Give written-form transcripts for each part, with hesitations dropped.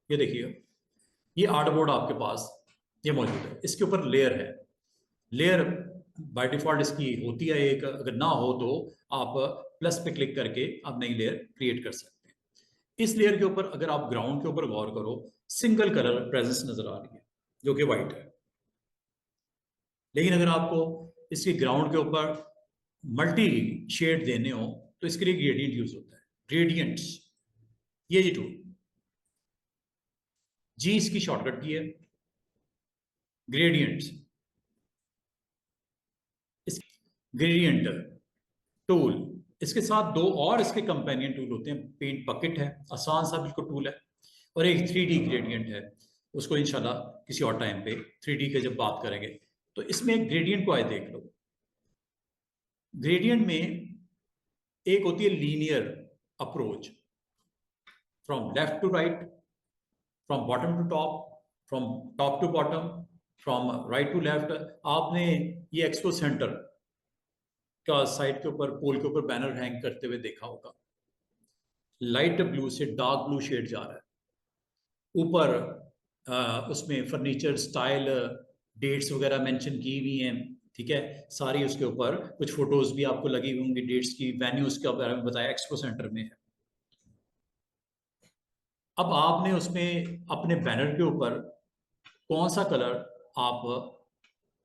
ये देखिए, ये आर्टबोर्ड आपके पास ये मौजूद है, इसके ऊपर लेयर है। लेयर बाय डिफॉल्ट इसकी होती है एक, अगर ना हो तो आप प्लस पे क्लिक करके आप नई लेयर क्रिएट कर सकते हैं। इस लेयर के ऊपर अगर आप ग्राउंड के ऊपर गौर करो, सिंगल कलर प्रेजेंस नजर आ रही है जो कि व्हाइट है। लेकिन अगर आपको इसके ग्राउंड के ऊपर मल्टी शेड देने हो तो इसके लिए ग्रेडियंट यूज होता है। ग्रेडियंट्स, ये जी टूल, जी इसकी शॉर्टकट की है, ग्रेडियंट्स। इस ग्रेडियंट टूल, इसके साथ दो और इसके कंपेनियन टूल होते हैं। पेंट बकेट है, आसान सा बिल्कुल टूल है, और एक 3D ग्रेडियंट है। उसको इंशाल्लाह किसी और टाइम पे 3D के जब बात करेंगे तो इसमें ग्रेडियंट को आए देख लो। ग्रेडियंट में एक होती है linear approach, from left to right, from bottom to top, from top to bottom, from right to left. आपने ये एक्सपो सेंटर का साइड के ऊपर, पोल के ऊपर बैनर हैंग करते हुए देखा होगा। लाइट ब्लू से डार्क ब्लू शेड जा रहा है ऊपर। उसमें फर्नीचर स्टाइल, डेट्स वगैरह मेंशन की हुई हैं, ठीक है। सारी उसके ऊपर कुछ फोटोज भी आपको लगी हुई होंगी डेट्स की, वेन्यूज के बारे में बताया, एक्सपो सेंटर में है। अब आपने उसमें अपने बैनर के ऊपर कौन सा कलर आप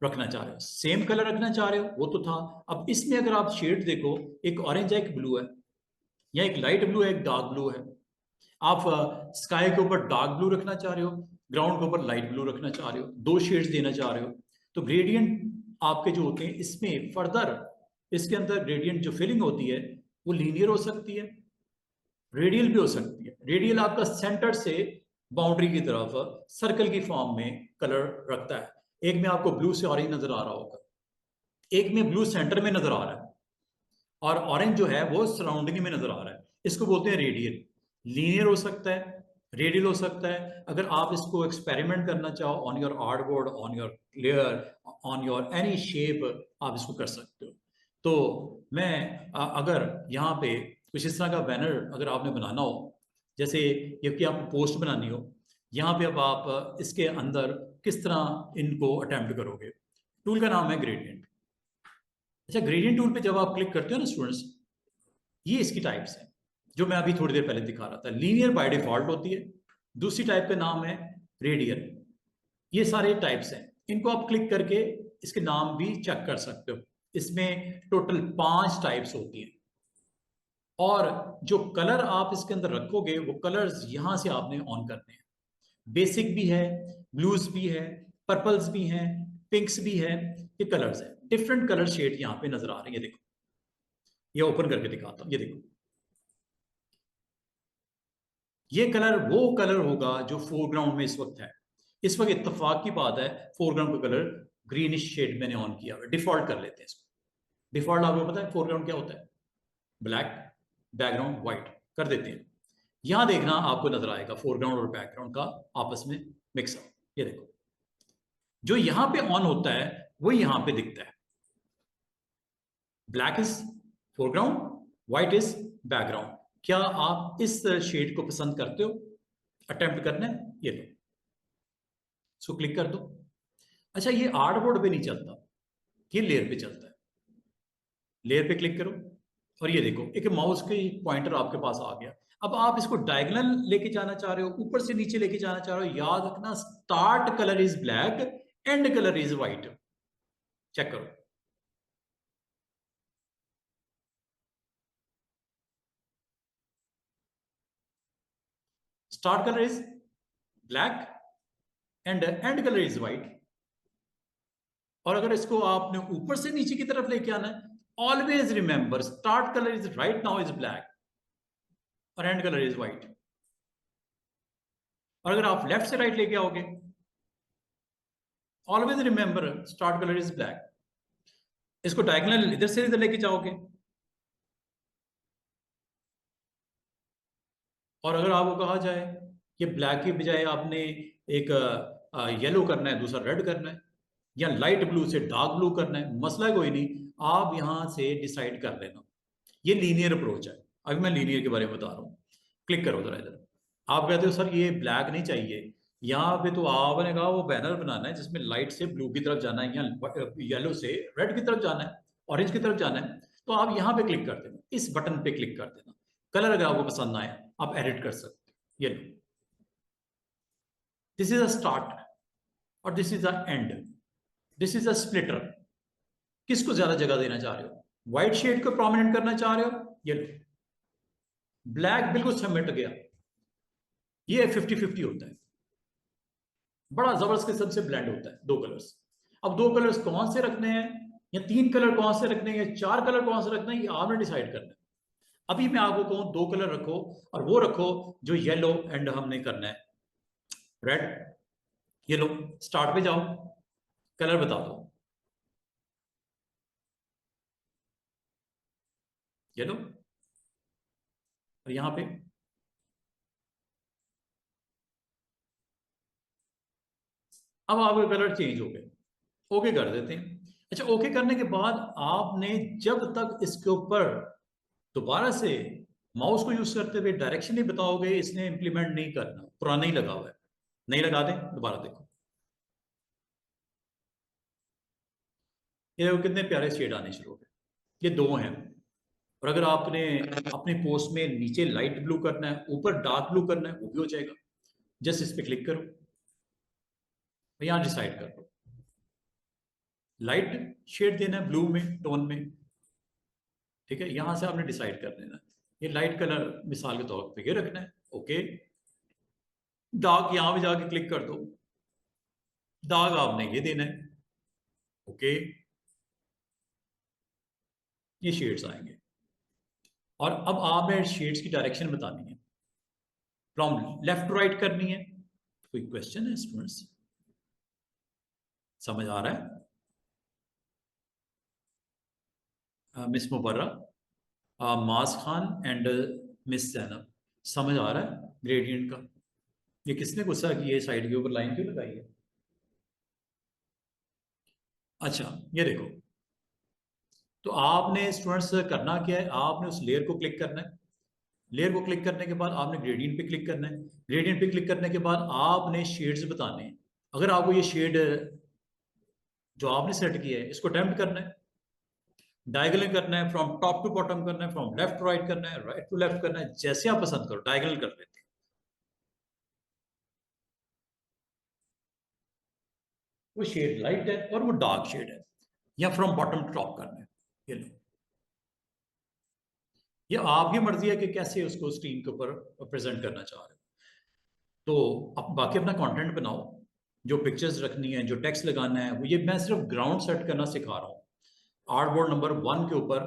रखना चाह रहे हो? सेम कलर रखना चाह रहे हो, वो तो था। अब इसमें अगर आप शेड देखो, एक ऑरेंज है, एक ब्लू है, या एक लाइट ब्लू है, एक डार्क ब्लू है। आप स्काई के ऊपर डार्क ब्लू रखना चाह रहे हो, ग्राउंड के ऊपर लाइट ब्लू रखना चाह रहे हो, दो शेड्स देना चाह रहे हो, तो ग्रेडियंट आपके जो होते हैं इसमें फर्दर, इसके अंदर ग्रेडियंट जो फिलिंग होती है वो लीनियर हो सकती है, रेडियल भी हो सकती है। रेडियल आपका सेंटर से बाउंड्री की तरफ सर्कल की फॉर्म में कलर रखता है। एक में आपको ब्लू से ऑरेंज नजर आ रहा होगा, एक में ब्लू सेंटर में नजर आ रहा है, और ऑरेंज जो है वो सराउंडिंग में नजर आ रहा है। इसको बोलते हैं रेडियल। लीनियर हो सकता है, रेडियल हो सकता है। अगर आप इसको एक्सपेरिमेंट करना चाहो on your artboard, on your layer, on your any shape, आप इसको कर सकते हो। तो मैं अगर यहाँ पे कुछ इस तरह का बैनर अगर आपने बनाना हो, जैसे ये कि आपको पोस्ट बनानी हो, यहाँ पे अब आप इसके अंदर किस तरह इनको अटेम्प्ट करोगे? टूल का नाम है ग्रेडियंट। अच्छा, ग्रेडियंट टूल पे जब आप क्लिक करते हो ना स्टूडेंट्स, ये इसकी टाइप्स हैं जो मैं अभी थोड़ी देर पहले दिखा रहा था। लीनियर बाय डिफॉल्ट होती है, दूसरी टाइप का नाम है रेडियल। ये सारे टाइप्स हैं, इनको आप क्लिक करके इसके नाम भी चेक कर सकते हो। इसमें टोटल 5 टाइप्स होती हैं, और जो कलर आप इसके अंदर रखोगे वो कलर्स यहां से आपने ऑन करने हैं। बेसिक भी है, ब्लूज भी है, पर्पल्स भी हैं, पिंक्स भी है। ये कलर्स है, डिफरेंट कलर शेड यहां पे नजर आ रही है। देखो, ये ओपन करके दिखाता हूं, ये देखो, ये कलर वो कलर होगा जो फोरग्राउंड में इस वक्त है। इस वक्त इत्तेफाक की बात है, फोरग्राउंड का कलर ग्रीनिश शेड मैंने ऑन किया हुआ, डिफॉल्ट कर लेते हैं इसको। डिफॉल्ट आपको पता है फोरग्राउंड क्या होता है? ब्लैक, बैकग्राउंड व्हाइट कर देते हैं। यहां देखना आपको नजर आएगा फोरग्राउंड और बैकग्राउंड का आपस में मिक्सअप। ये देखो, जो यहां पे ऑन होता है वो यहां पे दिखता है। Black is foreground, white is background. क्या आप इस शेड को पसंद करते हो? अटेम्प्ट करना है, ये लो, इसको क्लिक कर दो। अच्छा, ये आर्टबोर्ड पे नहीं चलता, ये लेयर पे चलता है। लेयर पे क्लिक करो, और ये देखो एक माउस के पॉइंटर आपके पास आ गया। अब आप इसको डायगोनल लेके जाना चाह रहे हो, ऊपर से नीचे लेके जाना चाह रहे हो, याद रखना start colour is black, end colour is white. Check करो, start colour is black and end colour is white. और अगर इसको आपने ऊपर से नीचे की तरफ लेके आना है, always remember start colour is right now is black और एंड कलर इज व्हाइट। और अगर आप लेफ्ट से राइट लेके आओगे, always remember start colour is black. इसको डायगोनल इधर से इधर लेके जाओगे, और अगर आपको कहा जाए कि ब्लैक की बजाय आपने एक येलो करना है, दूसरा रेड करना है, या लाइट ब्लू से डार्क ब्लू करना है, मसला कोई नहीं, आप यहां से डिसाइड कर लेना। ये लीनियर अप्रोच है। अभी मैं लीनियर के बारे में बता रहा हूं। क्लिक करो जरा इधर, आप कहते हो सर ये ब्लैक नहीं चाहिए, यहाँ पे तो आपने कहा वो बैनर बनाना है जिसमें लाइट से ब्लू की तरफ जाना है या येलो से रेड की तरफ जाना है, ऑरेंज की तरफ जाना है, तो आप यहाँ पे क्लिक कर देना, इस बटन पे क्लिक कर देना। कलर अगर आपको पसंद आए आप एडिट कर सकते हो। ये लो, दिस इज अ स्टार्ट और this is a and, this is a splitter. किसको ज्यादा जगह देना चाह रहे हो? व्हाइट शेड को प्रोमिनेंट करना चाह रहे हो? ये लो, ब्लैक बिल्कुल समेट गया। ये 50-50 होता है, बड़ा जबरदस्त किस्म से ब्लेंड होता है दो कलर्स। अब दो कलर्स कौन से रखने हैं, या तीन कलर कौन से रखने हैं, या चार कलर कौन से रखने हैं, ये आपने डिसाइड करना है। अभी मैं आपको कहूं दो कलर रखो, और वो रखो जो येलो एंड हमने करना है रेड। ये लो, स्टार्ट पे जाओ, कलर बता दो। ये लो, और यहां पे अब आपके कलर चेंज हो गए। ओके कर देते हैं। अच्छा, ओके करने के बाद आपने जब तक इसके ऊपर दोबारा से माउस को यूज करते हुए डायरेक्शन नहीं बताओगे, इसने इंप्लीमेंट नहीं करना, पुराना ही लगा हुआ है। नहीं लगा दें, दोबारा देखो, ये देखो कितने प्यारे शेड आने शुरू हो गए। ये दो हैं। और अगर आपने अपने पोस्ट में नीचे लाइट ब्लू करना है, ऊपर डार्क ब्लू करना है, वो भी हो जाएगा। जस्ट इस पे क्लिक करो, यहां डिसाइड कर लो लाइट शेड देना है ब्लू में, टोन में। ठीक है, यहां से आपने डिसाइड कर देना ये लाइट कलर मिसाल के तौर पे ये रखना है। ओके, डार्क यहां पे जाके क्लिक कर दो, डार्क आपने ये देना है। ओके, ये शेड्स आएंगे। और अब आपने शेड्स की डायरेक्शन बतानी है, फ्रॉम लेफ्ट टू राइट करनी है। कोई क्वेश्चन है स्टूडेंट्स? समझ आ रहा है? मिस मुबर्रा, मास खान एंड मिस जैनब, समझ आ रहा है ग्रेडियंट का? ये किसने गुस्सा किया, साइड के ऊपर लाइन क्यों लगाई है? अच्छा, ये देखो, तो आपने स्टूडेंट्स करना क्या है, आपने उस लेयर को क्लिक करना है। लेयर को क्लिक करने के बाद आपने ग्रेडियंट पे क्लिक करना है। ग्रेडियंट पे क्लिक करने के बाद आपने शेड्स बताने हैं। अगर आपको ये शेड जो आपने सेट किया है इसको अटेम्प्ट करना है, डायगोनल करना है, फ्रॉम टॉप टू बॉटम करना है, फ्रॉम लेफ्ट टू राइट करना है, राइट टू लेफ्ट करना है, जैसे आप पसंद करो डायगोनल कर लेते हैं। वो शेड लाइट है और वो डार्क शेड है, या फ्रॉम बॉटम टू टॉप करना है। ये लो, ये आपकी मर्जी है कि कैसे उसको स्क्रीन के ऊपर प्रेजेंट करना चाह रहे हो। तो अब बाकी अपना कंटेंट बनाओ, जो पिक्चर्स रखनी है, जो टेक्स्ट लगाना है, वो ये मैं सिर्फ ग्राउंड सेट करना सिखा रहा हूँ। आर्टबोर्ड नंबर 1 के ऊपर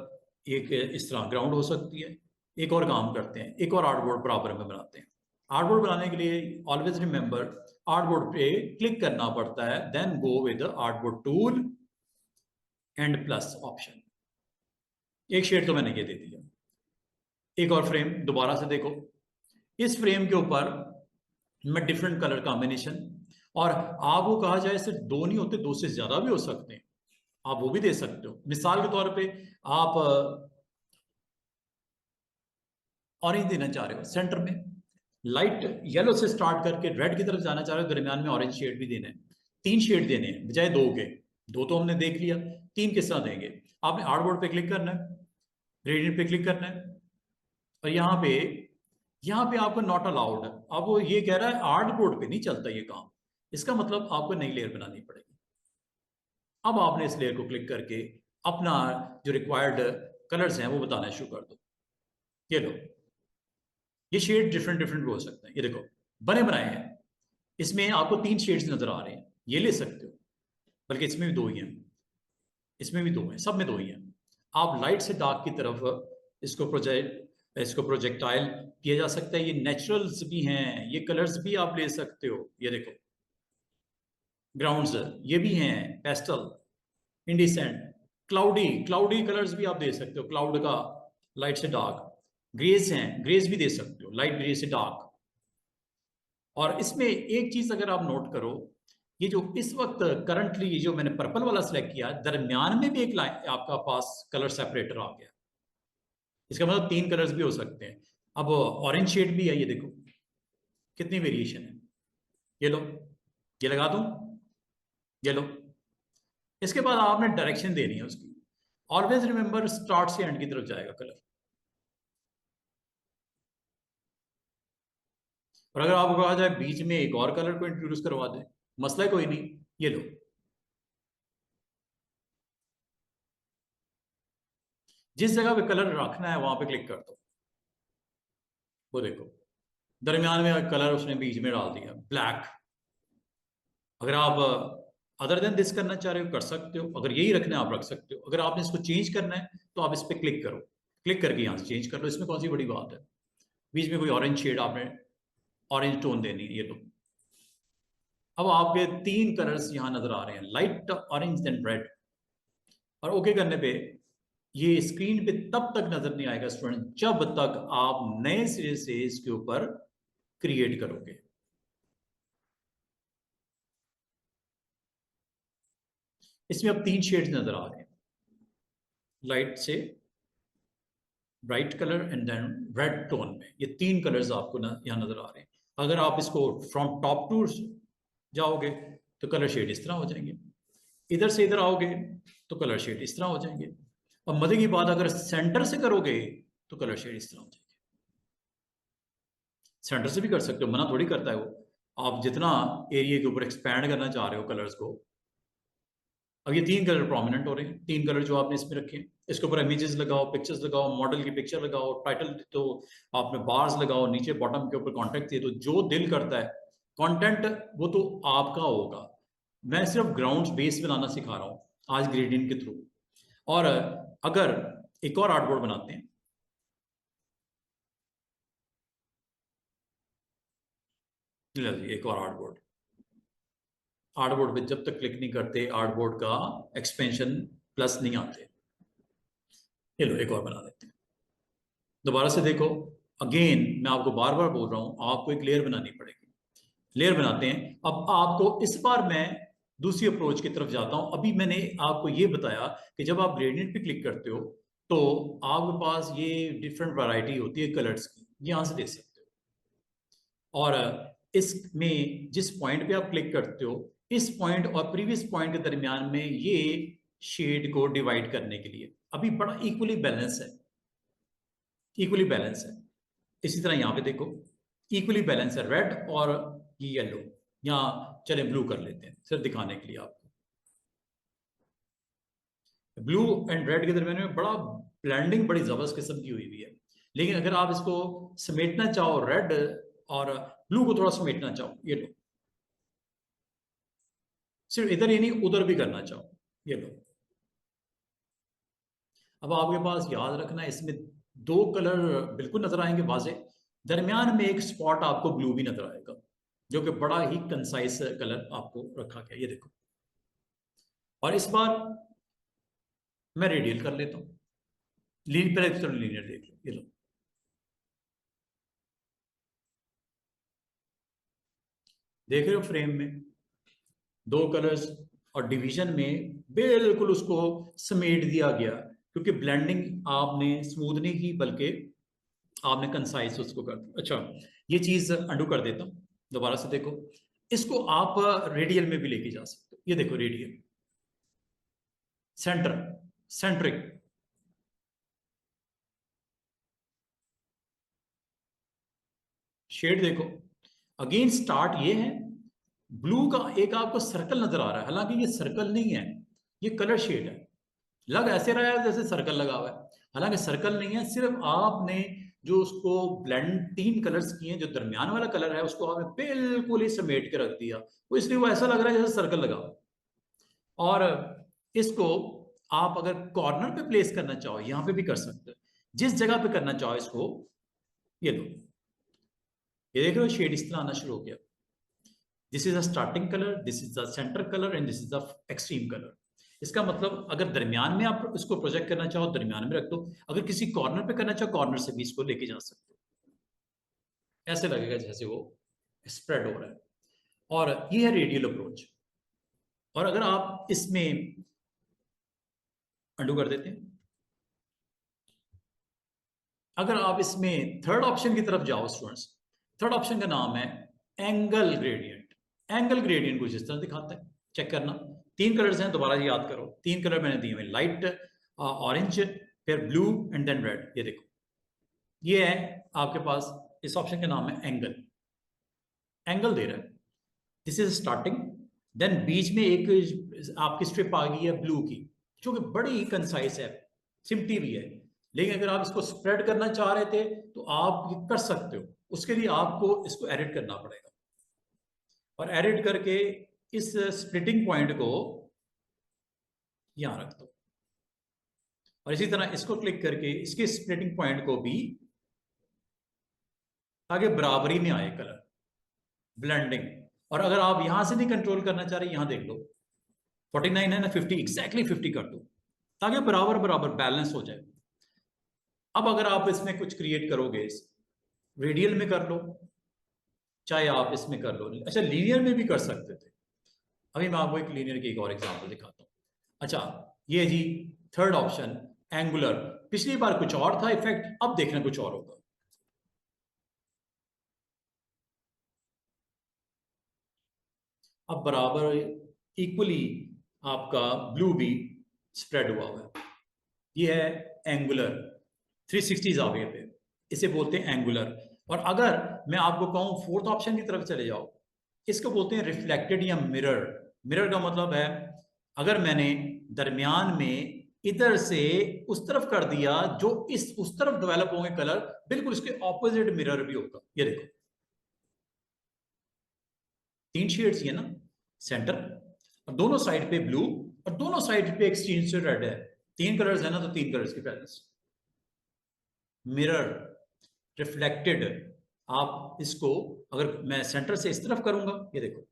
एक इस तरह ग्राउंड हो सकती है। एक और काम करते हैं, एक और आर्टबोर्ड बराबर में बनाते हैं। आर्टबोर्ड बनाने के लिए ऑलवेज रिमेंबर, आर्टबोर्ड पे क्लिक करना पड़ता है, then go with artboard tool and plus option. एक शेड तो मैंने ये दे दिया। एक और फ्रेम दोबारा से देखो, इस फ्रेम के ऊपर मैं डिफरेंट कलर कॉम्बिनेशन, और आपको कहा जाए सिर्फ दो नहीं होते, दो से ज्यादा भी हो सकते हैं, आप वो भी दे सकते हो। मिसाल के तौर पे आप ऑरेंज देना चाह रहे हो, सेंटर में लाइट येलो से स्टार्ट करके रेड की तरफ जाना चाह रहे हो, दरमियान में ऑरेंज शेड भी देना है। तीन शेड देने हैं बजाय दो के। दो तो हमने देख लिया, तीन किस तरह देंगे? आपने आर्टबोर्ड पे क्लिक करना है, ग्रेडियंट पे क्लिक करना है, और यहाँ पे आपको नॉट अलाउड है। अब वो ये कह रहा है आर्ट बोर्ड पे नहीं चलता ये काम, इसका मतलब आपको नई लेयर बनानी पड़ेगी। अब आपने इस लेयर को क्लिक करके अपना जो रिक्वायर्ड कलर्स हैं वो बताना शुरू कर दो। ये लो, ये शेड डिफरेंट डिफरेंट हो सकते हैं। ये देखो, बने बनाए हैं, इसमें आपको तीन शेड्स नजर आ रहे हैं, ये ले सकते हो, बल्कि इसमें भी दो ही हैं, इसमें भी दो हैं, सब में दो ही हैं। आप लाइट से डार्क की तरफ इसको प्रोजेक्टाइल किया जा सकता है। ये नेचुरल्स भी हैं, ये कलर्स भी आप ले सकते हो। ये देखो ग्राउंड्स, ये भी हैं pastel, indecent, cloudy, cloudy colours भी आप दे सकते हो, क्लाउड का लाइट से डार्क। ग्रेज हैं, ग्रेज भी दे सकते हो, लाइट ग्रे से डार्क। और इसमें एक चीज अगर आप नोट करो, ये जो इस वक्त करंटली ये जो मैंने पर्पल वाला सिलेक्ट किया, दरमियान में भी एक लाइन आपका पास कलर सेपरेटर आ गया। इसका मतलब तीन कलर्स भी हो सकते हैं। अब ऑरेंज शेड भी है, ये देखो, कितनी वेरिएशन है, ये लो, ये लगा दूं, ये लो। इसके बाद आपने डायरेक्शन देनी है उसकी। ऑलवेज रिमेंबर स्टार्ट से एंड की तरफ जाएगा कलर। और अगर आपको कहा जाए बीच में एक और कलर को इंट्रोड्यूस करवा दे, मसला कोई नहीं, ये लो। जिस जगह पे कलर रखना है वहां पे क्लिक कर दो, वो देखो दरमियान में कलर उसने बीच में डाल दिया ब्लैक। अगर आप अदर देन दिस करना चाह रहे हो कर सकते हो, अगर यही रखना है आप रख सकते हो। अगर आपने इसको चेंज करना है तो आप इस पर क्लिक करो, क्लिक करके यहाँ से चेंज कर लो, इसमें कौन सी बड़ी बात है। बीच में कोई ऑरेंज शेड आपने ऑरेंज टोन देनी है, ये लो। अब आपके 3 कलर्स यहां नजर आ रहे हैं, लाइट ऑरेंज देन रेड। और ओके करने पे ये स्क्रीन पे तब तक नजर नहीं आएगा स्टूडेंट जब तक आप नए सिरे से इसके ऊपर क्रिएट करोगे। इसमें अब 3 शेड्स नजर आ रहे हैं, लाइट से bright colour and then red tone में। ये 3 कलर्स आपको यहां नजर आ रहे हैं। अगर आप इसको फ्रॉम टॉप टू जाओगे तो कलर शेड इस तरह हो जाएंगे, इधर से इधर आओगे तो कलर शेड इस तरह हो जाएंगे। और मजे की बात, अगर सेंटर से करोगे तो कलर शेड इस तरह हो जाएंगे। सेंटर से भी कर सकते हो, मना थोड़ी करता है वो। आप जितना एरिया के ऊपर एक्सपैंड करना चाह रहे हो कलर्स को। अब ये 3 कलर प्रोमिनेंट हो रहे हैं, 3 कलर जो आपने इसमें रखे हैं। इसके ऊपर इमेजेस लगाओ, पिक्चर्स लगाओ, मॉडल की पिक्चर लगाओ, टाइटल तो आपने बार्स लगाओ, नीचे बॉटम के ऊपर कॉन्टेक्ट दिए, तो जो दिल करता है कंटेंट वो तो आपका होगा। मैं सिर्फ ग्राउंड्स बेस बनाना सिखा रहा हूँ आज ग्रेडियंट के थ्रू। और अगर एक और आर्टबोर्ड बनाते हैं, एक और आर्टबोर्ड। आर्टबोर्ड पे जब तक क्लिक नहीं करते आर्टबोर्ड का एक्सपेंशन प्लस नहीं आते। ये लो एक और बना देते हैं, दोबारा से देखो। अगेन मैं आपको बार बार बोल रहा हूं, आपको एक लेयर बनानी पड़ेगी। लेयर बनाते हैं। अब आपको इस बार मैं दूसरी अप्रोच की तरफ जाता हूं। अभी मैंने आपको ये बताया कि जब आप ग्रेडियंट पे क्लिक करते हो तो आपके पास ये डिफरेंट वैरायटी होती है कलर्स की, यहां से देख सकते हो। और इसमें जिस पॉइंट पे आप क्लिक करते हो, इस पॉइंट और प्रीवियस पॉइंट के दरमियान में ये शेड को डिवाइड करने के लिए अभी बड़ा इक्वली बैलेंस है, इक्वली बैलेंस है। इसी तरह यहां पे देखो इक्वली बैलेंस है, रेड और ये येलो। यहां चले ब्लू कर लेते हैं सिर्फ दिखाने के लिए आपको। ब्लू एंड रेड के दरमियान में बड़ा ब्लेंडिंग बड़ी जबरदस्त किस्म की हुई है। लेकिन अगर आप इसको समेटना चाहो, रेड और ब्लू को थोड़ा समेटना चाहो, ये लो। सिर्फ इधर ही नहीं उधर भी करना चाहो, ये लो। अब आपके पास याद रखना है इसमें 2 कलर बिल्कुल नजर आएंगे वाजे, दरमियान में एक स्पॉट आपको ब्लू भी नजर आएगा जो कि बड़ा ही कंसाइज कलर आपको रखा गया, ये देखो। और इस बार मैं रेडियल कर लेता हूँ, लीनियर देख लो, ये लो। देख रहे हो फ्रेम में 2 कलर्स और डिवीजन में बिल्कुल उसको समेट दिया गया, क्योंकि ब्लेंडिंग आपने स्मूथ नहीं की बल्कि आपने कंसाइज उसको कर दिया। अच्छा, ये चीज अंडू कर देता हूं, दोबारा से देखो। इसको आप रेडियल में भी लेके जा सकते हो, ये देखो रेडियल, सेंटर, सेंट्रिक। शेड देखो, अगेन स्टार्ट ये है, ब्लू का एक आपको सर्कल नजर आ रहा है, हालांकि ये सर्कल नहीं है, ये कलर शेड है। लग ऐसे रहा है जैसे सर्कल लगा हुआ है, हालांकि सर्कल नहीं है। सिर्फ आपने जो उसको ब्लेंड 3 कलर्स किए हैं, जो दरमियान वाला कलर है उसको आपने बिल्कुल ही समेट के रख दिया, वो इसलिए वो ऐसा लग रहा है जैसे सर्कल लगा हुआ है। और इसको आप अगर कॉर्नर पे प्लेस करना चाहो यहां पे भी कर सकते हो, जिस जगह पे करना चाहो इसको, ये लो। ये देख रहे हो शेड इस तरह आना शुरू हो गया। This is a starting colour, this is the centre colour and this is the extreme colour. इसका मतलब अगर दरमियान में आप इसको प्रोजेक्ट करना चाहो दरमियान में रख दो, अगर किसी कॉर्नर पे करना चाहो कॉर्नर से भी इसको लेके जा सकते हो। ऐसे लगेगा जैसे वो स्प्रेड हो रहा है। और ये है रेडियल अप्रोच। और अगर आप इसमें अंडू कर देते हैं, अगर आप इसमें थर्ड ऑप्शन की तरफ जाओ स्टूडेंट्स, थर्ड ऑप्शन का नाम है एंगल ग्रेडियंट। एंगल ग्रेडियंट कुछ इस तरह दिखाता है, चेक करना। 3 कलर्स हैं, दोबारा याद करो, 3 कलर मैंने दिए हुए, लाइट ऑरेंज, फिर ब्लू एंड देन रेड। ये देखो, ये है आपके पास, इस ऑप्शन का नाम है एंगल। एंगल दे रहा है, दिस इज स्टार्टिंग, देन बीच में एक आपकी स्ट्रिप आ गई है ब्लू की, जो कि बड़ी कंसाइज है, सिमटी भी है। लेकिन अगर आप इसको स्प्रेड करना चाह रहे थे तो आप ये कर सकते हो, उसके लिए आपको इसको एडिट करना पड़ेगा, और एडिट करके इस स्प्लिटिंग पॉइंट को यहां रख दो, और इसी तरह इसको क्लिक करके इसके स्प्लिटिंग पॉइंट को भी, ताकि बराबरी में आए कलर, ब्लेंडिंग। और अगर आप यहां से नहीं कंट्रोल करना चाह रहे, यहां देख लो 49 है ना, 50 एग्जैक्टली 50 कर दो, ताकि बराबर बराबर बैलेंस हो जाए। अब अगर आप इसमें कुछ क्रिएट करोगे, रेडियल में कर लो, चाहे आप इसमें कर लो, अच्छा लीनियर में भी कर सकते थे। अभी मैं आपको एक लीनियर की एक और एग्जांपल दिखाता हूं। अच्छा, ये जी थर्ड ऑप्शन एंगुलर, पिछली बार कुछ और था इफेक्ट, अब देखना कुछ और होगा। अब बराबर इक्वली आपका ब्लू भी स्प्रेड हुआ हुआ है, ये है एंगुलर, 360 जाविये पे, इसे बोलते हैं एंगुलर। और अगर मैं आपको कहूं फोर्थ ऑप्शन की तरफ चले जाओ, इसको बोलते हैं रिफ्लेक्टेड या मिरर। मिरर का मतलब है, अगर मैंने दरमियान में इधर से उस तरफ कर दिया, जो इस उस तरफ डेवलप होंगे कलर, बिल्कुल इसके ऑपोजिट मिरर भी होगा। ये देखो, 3 शेड्स ये ना, सेंटर, और दोनों साइड पे ब्लू, और दोनों साइड पे एक्सचेंज से रेड है। 3 कलर्स है ना, तो 3 कलर्स की प्रेजेंस। Mirror, reflected. आप इसको, अगर मैं सेंटर से इस तरफ करूंगा, ये देखो,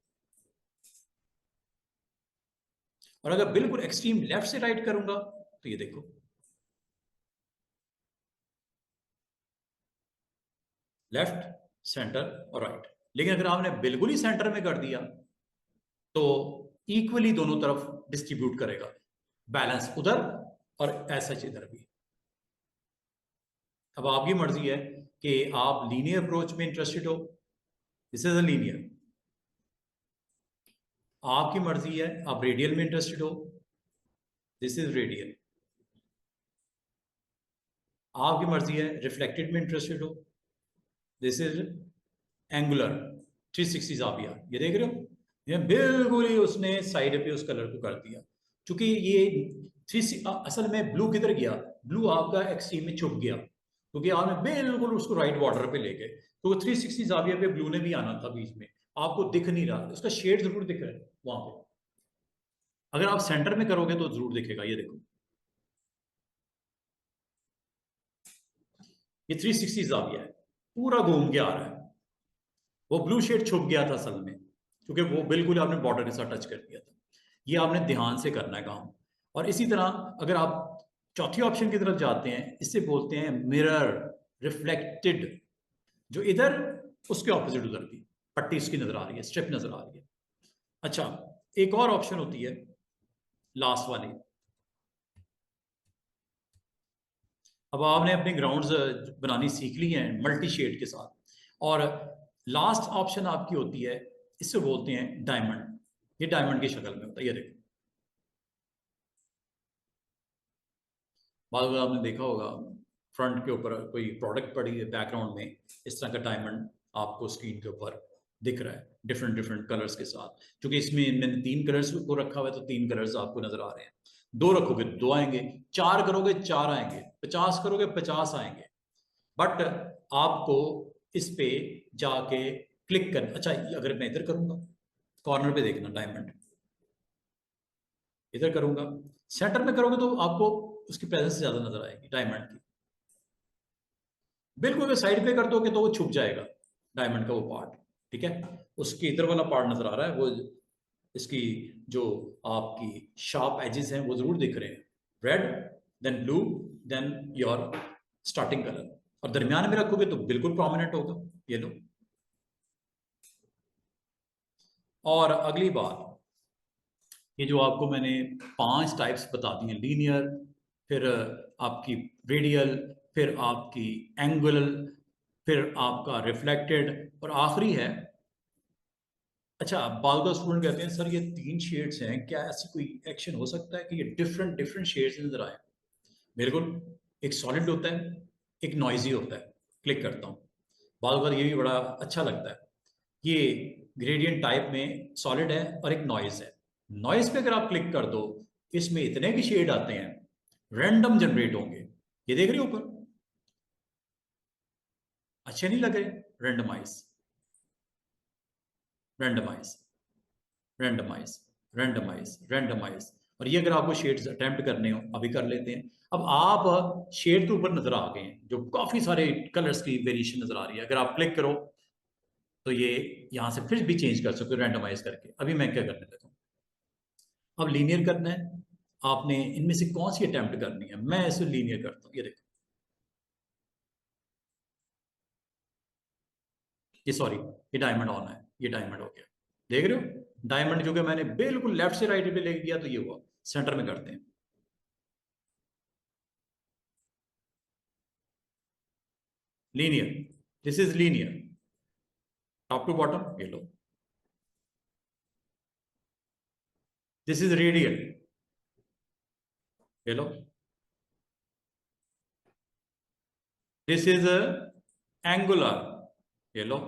और अगर बिल्कुल एक्सट्रीम लेफ्ट से राइट करूंगा, तो ये देखो, लेफ्ट, सेंटर और राइट। लेकिन अगर आपने बिल्कुल ही सेंटर में कर दिया, तो इक्वली दोनों तरफ डिस्ट्रीब्यूट करेगा, बैलेंस उधर और ऐसा इधर भी। अब आपकी मर्जी है कि आप लीनियर अप्रोच में इंटरेस्टेड हो, दिस इज अ लीनियर। आपकी मर्जी है आप रेडियल में इंटरेस्टेड हो, दिस इज रेडियल। आपकी मर्जी है रिफ्लेक्टेड में इंटरेस्टेड हो, दिस इज एंगुलर। 360 जाविया, ये देख रहे हो, ये बिल्कुल ही उसने साइड पे उस कलर को कर दिया। क्योंकि ये थ्री, असल में ब्लू किधर गया, ब्लू आपका एक्सट्रीम में छुप गया, क्योंकि आपने बिल्कुल उसको राइट बॉर्डर पे ले गए, तो 360 जाविया पे ब्लू ने भी आना था बीच में, आपको दिख नहीं रहा, उसका शेड जरूर दिख रहा है वहां पे। अगर आप सेंटर में करोगे तो जरूर दिखेगा, ये देखो, ये 360 जाविया है, पूरा घूम के आ रहा है। वो ब्लू शेड छुप गया था असल में, क्योंकि वो बिल्कुल आपने बॉर्डर के साथ टच कर दिया था। ये आपने ध्यान से करना है काम। और इसी तरह अगर आप चौथी ऑप्शन की तरफ जाते हैं, इससे बोलते हैं मिरर, रिफ्लेक्टेड, जो इधर उसके ऑपोजिट उधर की पट्टी इसकी नजर आ रही है, स्ट्रिप नजर आ रही है। अच्छा, एक और ऑप्शन होती है लास्ट वाली। अब आपने अपने ग्राउंड्स बनानी सीख ली हैं मल्टी शेड के साथ, और लास्ट ऑप्शन आपकी होती है, इससे बोलते हैं डायमंड। ये डायमंड की शक्ल में होता है, ये देखो, बाद में आपने देखा होगा फ्रंट के ऊपर कोई प्रोडक्ट पड़ी है, बैकग्राउंड में इस तरह का डायमंड आपको स्क्रीन के ऊपर दिख रहा है, डिफरेंट डिफरेंट कलर्स के साथ। क्योंकि इसमें मैंने 3 कलर्स को रखा हुआ है, तो 3 कलर्स आपको नजर आ रहे हैं। 2 रखोगे 2 आएंगे, 4 करोगे 4 आएंगे, 50 करोगे 50 आएंगे। बट आपको इस पे जाके क्लिक करना। अच्छा, अगर मैं इधर करूंगा, कॉर्नर पे देखना डायमंड, इधर करूंगा, सेंटर में करोगे तो आपको उसकी प्रेजेंस ज्यादा नजर आएगी डायमंड की। बिल्कुल अगर साइड पे कर दोगे तो वो छुप जाएगा, डायमंड का वो पार्ट। ठीक है, उसके इधर वाला पार्ट नजर आ रहा है, वो इसकी जो आपकी शार्प एजेस हैं वो जरूर दिख रहे हैं, red, then blue, then your starting colour. और दरमियान में रखोगे तो बिल्कुल प्रोमिनेंट होगा, ये लो। और अगली बात, ये जो आपको मैंने 5 टाइप्स बता दी हैं, लीनियर, फिर आपकी रेडियल, फिर आपकी एंगुलर, फिर आपका रिफ्लेक्टेड, और आखिरी है अच्छा, बाल का स्टूडेंट कहते हैं सर ये 3 शेड्स हैं, क्या ऐसी कोई एक्शन हो सकता है कि ये डिफरेंट डिफरेंट शेड्स नजर आए? बिल्कुल। एक सॉलिड होता है, एक नॉइजी होता है। क्लिक करता हूँ, बाल का ये भी बड़ा अच्छा लगता है। ये ग्रेडियंट टाइप में सॉलिड है और एक नॉइज है। नॉइज पे अगर आप क्लिक कर दो, इसमें इतने भी शेड आते हैं, रैंडम जनरेट होंगे। ये देख रहे हो ऊपर, अच्छे नहीं लग रहे? Randomise, randomise, randomise, randomise, randomise. और ये अगर आपको शेड्स अटेम्प्ट करने हो अभी कर लेते हैं। अब आप शेड के ऊपर नजर आ गए हैं जो काफी सारे कलर्स की वेरिएशन नजर आ रही है। अगर आप क्लिक करो तो ये यहां से फिर भी चेंज कर सकते हो रैंडमाइज करके। अभी मैं क्या करने देता हूँ, अब लीनियर करना है। आपने इनमें से कौन सी अटेम्प्ट करनी है? मैं इसे लीनियर करता हूँ। ये देखो, ये सॉरी, ये डायमंड ऑन है, ये डायमंड हो गया। देख रहे हो डायमंड, जो कि मैंने बिल्कुल लेफ्ट से राइट पे ले गया तो ये हुआ। सेंटर में करते हैं, linear. This is linear, top to bottom. ये लो, दिस इज रेडियल। ये लो, दिस इज एंगुलर। ये लो,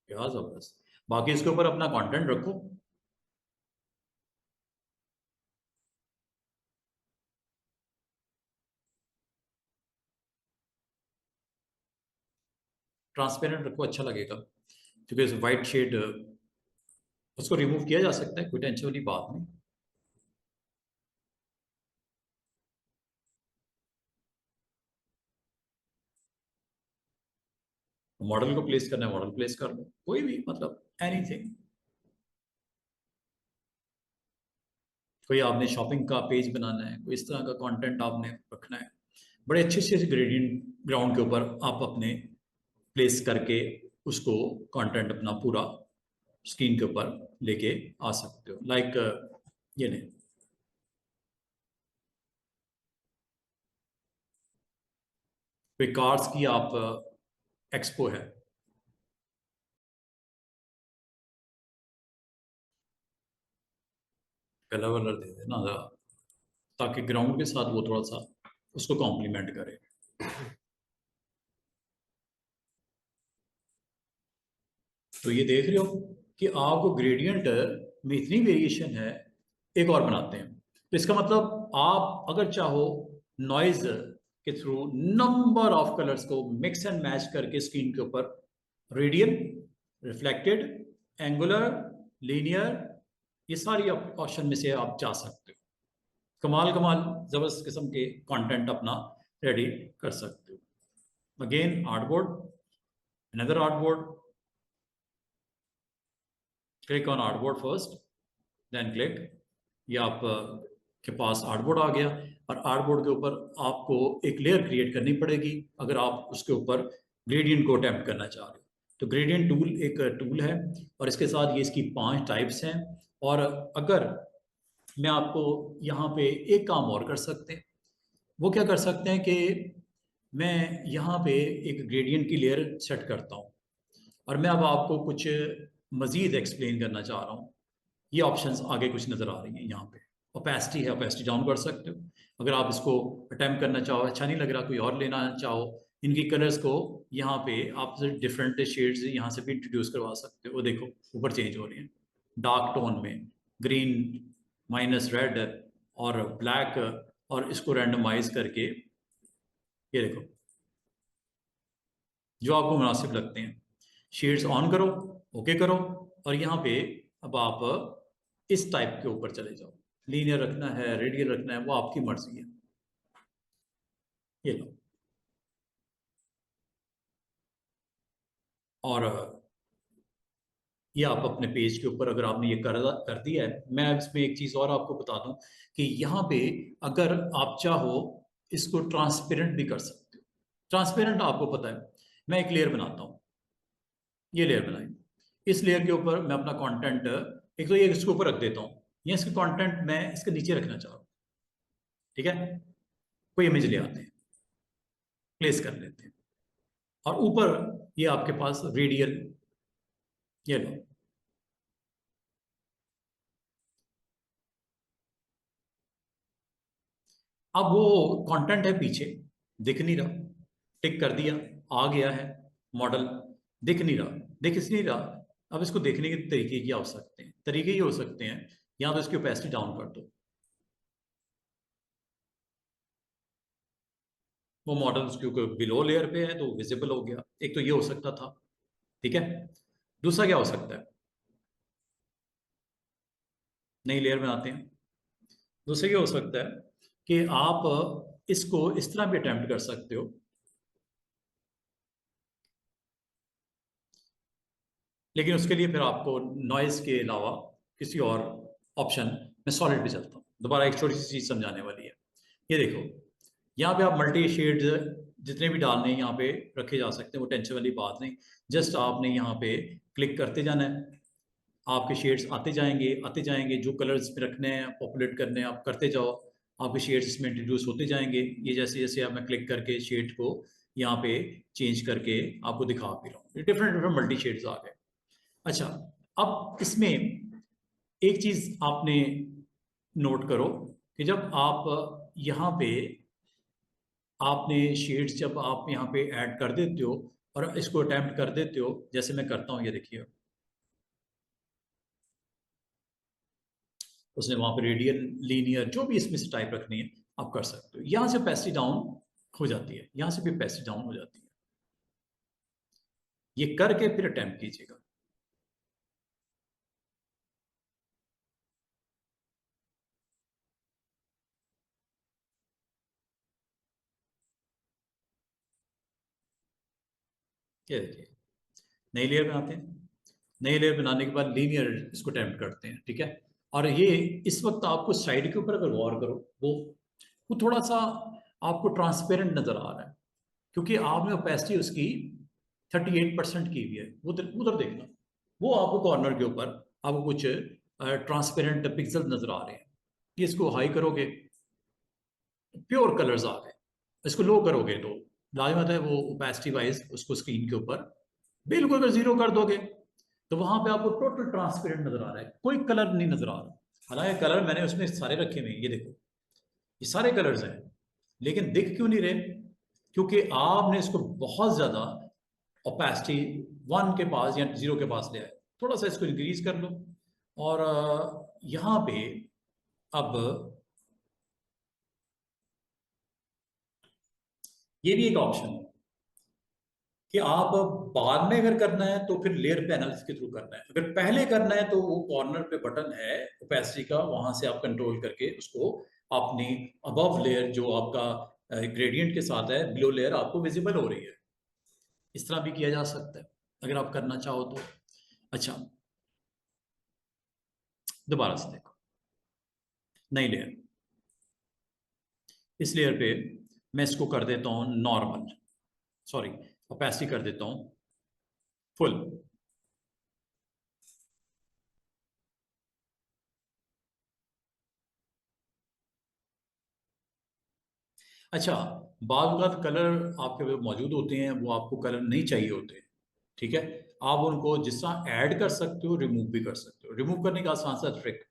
क्या जबरदस्त। बाकी इसके ऊपर अपना कंटेंट रखो। ट्रांसपेरेंट रखो, अच्छा लगेगा। क्योंकि इस वाइट शेड उसको रिमूव किया जा सकता है, कोई टेंशन वाली बात नहीं। मॉडल को प्लेस करना है, मॉडल प्लेस कर लो, कोई भी, मतलब एनीथिंग। कोई आपने शॉपिंग का पेज बनाना है, कोई इस तरह का कंटेंट आपने रखना है, बड़े अच्छे से ग्रेडियंट ग्राउंड के ऊपर आप अपने प्लेस करके उसको कंटेंट अपना पूरा स्क्रीन के ऊपर लेके आ सकते हो। लाइक ये नहीं, कोई कार्स की आप एक्सपो है, कलर वलर दे देना जरा, ताकि ग्राउंड के साथ वो थोड़ा सा उसको कॉम्प्लीमेंट करे। तो ये देख रहे हो कि आपको ग्रेडियंट में इतनी वेरिएशन है। एक और बनाते हैं, तो इसका मतलब आप अगर चाहो नॉइज के थ्रू नंबर ऑफ कलर्स को मिक्स एंड मैच करके स्क्रीन के ऊपर रेडियल, रिफ्लेक्टेड, एंगुलर, लीनियर, ये सारी ऑप्शन में से आप जा सकते हो। कमाल कमाल जबरदस्त किस्म के कंटेंट अपना रेडी कर सकते हो। Again artboard, another artboard, click on artboard first, then click. ये आप के पास आर्टबोर्ड आ गया। और आर्टबोर्ड के ऊपर आपको एक लेयर क्रिएट करनी पड़ेगी अगर आप उसके ऊपर ग्रेडियंट को अटेम्प्ट करना चाह रहे हो। तो ग्रेडियंट टूल एक टूल है, और इसके साथ ये इसकी 5 टाइप्स हैं। और अगर मैं आपको यहाँ पे एक काम और कर सकते हैं, वो क्या कर सकते हैं कि मैं यहाँ पे एक ग्रेडियंट की लेयर सेट करता हूँ, और मैं अब आपको कुछ मज़ीद एक्सप्लेन करना चाह रहा हूँ। ये ऑप्शंस आगे कुछ नज़र आ रही हैं यहाँ पे। ओपेसिटी है, ओपेसिटी डाउन कर सकते हो। अगर आप इसको अटेम्प्ट करना चाहो, अच्छा नहीं लग रहा, कोई और लेना चाहो, इनकी कलर्स को यहाँ पे आप डिफरेंट शेड्स यहाँ से भी इंट्रोड्यूस करवा सकते हो। वो देखो ऊपर चेंज हो रही हैं डार्क टोन में, ग्रीन माइनस रेड और ब्लैक, और इसको रैंडमाइज करके ये देखो जो आपको मुनासिब लगते हैं। शेड्स ऑन करो, ओके करो, और यहाँ पे अब आप इस टाइप के ऊपर चले जाओ। लीनियर रखना है, रेडियल रखना है, वो आपकी मर्जी है। ये लो, और ये आप अपने पेज के ऊपर अगर आपने ये कर दिया है, मैं इसमें एक चीज़ और आपको बता दूं कि यहाँ पे अगर आप चाहो इसको ट्रांसपेरेंट भी कर सकते हो। ट्रांसपेरेंट आपको पता है, मैं एक लेयर बनाता हूँ, ये लेयर बनाई। इस लेयर के ऊपर मैं अपना कंटेंट एक तो ये इसके ऊपर रख देता हूँ, या इसके कंटेंट मैं इसके नीचे रखना चाह रहा हूँ। ठीक है, कोई इमेज ले आते हैं, प्लेस कर लेते हैं, और ऊपर ये आपके पास रेडियल ये लो, अब वो कंटेंट है पीछे, दिख नहीं रहा, टिक कर दिया, आ गया है मॉडल, दिख नहीं रहा, दिख इस नहीं रहा। अब इसको देखने के तरीके क्या हो सकते हैं? तरीके ये हो सकते हैं, या तो इसकी ओपेसिटी डाउन कर दो, वो मॉडल क्योंकि बिलो लेयर पे है तो विजिबल हो गया, एक तो ये हो सकता था, ठीक है। दूसरा क्या हो सकता है, नई लेयर में आते हैं। दूसरा ये हो सकता है कि आप इसको इस तरह भी अटेम्प्ट कर सकते हो, लेकिन उसके लिए फिर आपको नॉइज के अलावा किसी और ऑप्शन में सॉलिड पे चलता हूँ। दोबारा एक छोटी सी चीज समझाने वाली है। ये देखो, यहाँ पे आप मल्टी शेड जितने भी डालने हैं यहाँ पे रखे जा सकते हैं, वो टेंशन वाली बात नहीं। जस्ट आपने यहाँ पे क्लिक करते जाना है, आपके शेड्स आते जाएंगे, जो कलर्स में रखने हैं पॉपुलेट करने हैं आप करते जाओ, आपके शेड्स इसमें इंट्रोड्यूस होते जाएंगे। ये जैसे जैसे आप मैं क्लिक करके शेड को यहाँ पे चेंज करके आपको दिखा भी रहा हूँ, डिफरेंट डिफरेंट मल्टी शेड्स आ गए। अच्छा, अब इसमें एक चीज आपने नोट करो कि जब आप यहाँ पे आपने शेड्स जब आप यहाँ पे ऐड कर देते हो और इसको अटेम्प्ट कर देते हो, जैसे मैं करता हूँ, ये देखिए, उसने वहां पे रेडियल लीनियर जो भी इसमें से टाइप रखनी है आप कर सकते हो। यहां से पैसिटी डाउन हो जाती है, यहां से भी पैसिटी डाउन हो जाती है। ये करके फिर अटेम्प्ट कीजिएगा। ये देखिए, नई लेयर बनाते हैं, नई लेयर बनाने के बाद लीनियर इसको अटेम्प्ट करते हैं, ठीक है। और ये इस वक्त आपको साइड के ऊपर अगर गौर करो, वो थोड़ा सा आपको ट्रांसपेरेंट नजर आ रहा है, क्योंकि आपने ओपेसिटी उसकी 38% की हुई है। उधर उधर देखना, वो आपको कॉर्नर के ऊपर आपको कुछ ट्रांसपेरेंट पिक्सल नजर आ रहे हैं। ये इसको हाई करोगे, प्योर कलर्स आ गए। इसको लो करोगे तो लाजमत है वो ओपेसिटी वाइज उसको स्क्रीन के ऊपर बिल्कुल अगर जीरो कर दोगे तो वहां पे आपको टोटल ट्रांसपेरेंट नजर आ रहा है, कोई कलर नहीं नजर आ रहा। हालांकि कलर मैंने उसमें सारे रखे हुए हैं, ये देखो, ये सारे कलर्स हैं, लेकिन दिख क्यों नहीं रहे? क्योंकि आपने इसको बहुत ज्यादा ओपेसिटी 1 के पास या 0 के पास ले आए। थोड़ा सा इसको इंक्रीज कर लो, और यहाँ पे अब ये भी एक ऑप्शन है कि आप बाद में अगर करना है तो फिर लेयर पैनल्स के थ्रू करना है। अगर पहले करना है तो वो कॉर्नर पे बटन है ओपेसिटी का, वहां से आप कंट्रोल करके उसको अपनी अबव लेयर जो आपका ग्रेडियंट के साथ है, बिलो लेयर आपको विजिबल हो रही है। इस तरह भी किया जा सकता है अगर आप करना चाहो तो। अच्छा, दोबारा से देखो, नई लेयर, इस लेयर पे मैं इसको कर देता हूँ नॉर्मल, सॉरी ओपेसिटी कर देता हूँ फुल। अच्छा, बाल का कलर आपके पास मौजूद होते हैं, वो आपको कलर नहीं चाहिए होते, ठीक है। आप उनको जिस तरह ऐड कर सकते हो रिमूव भी कर सकते हो। रिमूव करने का आसान सा ट्रिक,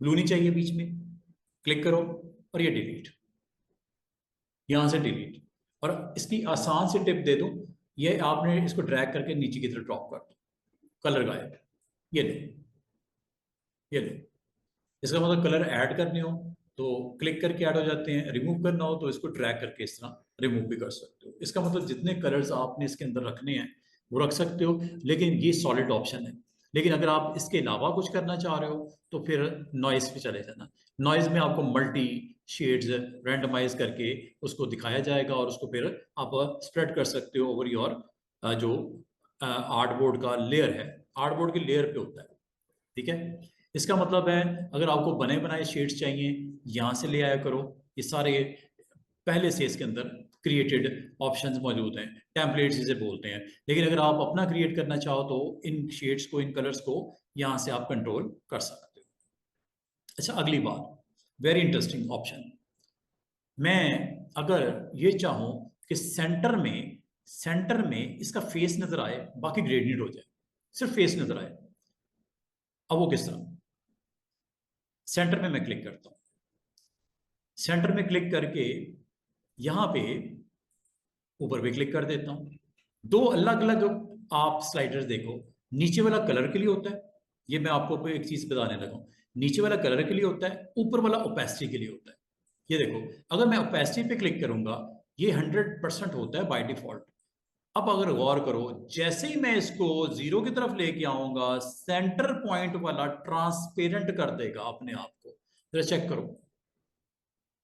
ब्लू नहीं चाहिए बीच में, क्लिक करो और ये डिलीट, यहां से डिलीट। और इसकी आसान सी टिप दे दूं, ये आपने इसको ड्रैग करके नीचे की तरफ ड्रॉप कर दो, कलर गायब। ये लो, ये लो, इसका मतलब कलर ऐड करने हो तो क्लिक करके ऐड हो जाते हैं, रिमूव करना हो तो इसको ड्रैग करके इस तरह रिमूव भी कर सकते हो। इसका मतलब जितने कलर्स आपने इसके अंदर रखने हैं वो रख सकते हो, लेकिन ये सॉलिड ऑप्शन है। लेकिन अगर आप इसके अलावा कुछ करना चाह रहे हो तो फिर नॉइज पे चले जाना। नॉइज में आपको मल्टी शेड्स रैंडमाइज करके उसको दिखाया जाएगा, और उसको फिर आप स्प्रेड कर सकते हो ओवर योर जो आर्टबोर्ड का लेयर है, आर्टबोर्ड के लेयर पे होता है, ठीक है। इसका मतलब है अगर आपको बने बनाए शेड्स चाहिए, यहां से ले आया करो। ये सारे पहले से इसके अंदर क्रिएटेड ऑप्शंस मौजूद हैं, टेम्पलेट्स जिसे बोलते हैं। लेकिन अगर आप अपना क्रिएट करना चाहो तो इन शेड्स को, इन कलर्स को यहां से आप कंट्रोल कर सकते हो। अच्छा, अगली बात, वेरी इंटरेस्टिंग ऑप्शन, मैं अगर ये चाहूं कि सेंटर में इसका फेस नजर आए, बाकी ग्रेडियंट हो जाए, सिर्फ फेस नजर आए। अब वो किस तरह, सेंटर में मैं क्लिक करता हूं, सेंटर में क्लिक करके यहां पे ऊपर भी क्लिक कर देता हूं। दो अलग अलग आप स्लाइडर्स देखो, नीचे वाला कलर के लिए होता है, ये मैं आपको एक चीज बताने लगा हूं, नीचे वाला कलर के लिए होता है, ऊपर वाला ओपेसिटी के लिए होता है। ये देखो, अगर मैं ओपेसिटी पे क्लिक करूंगा ये 100% होता है बाय डिफॉल्ट। अब अगर गौर करो, जैसे ही मैं इसको 0 की तरफ लेके आऊंगा, सेंटर पॉइंट वाला ट्रांसपेरेंट कर देगा अपने आप को। जरा चेक करो,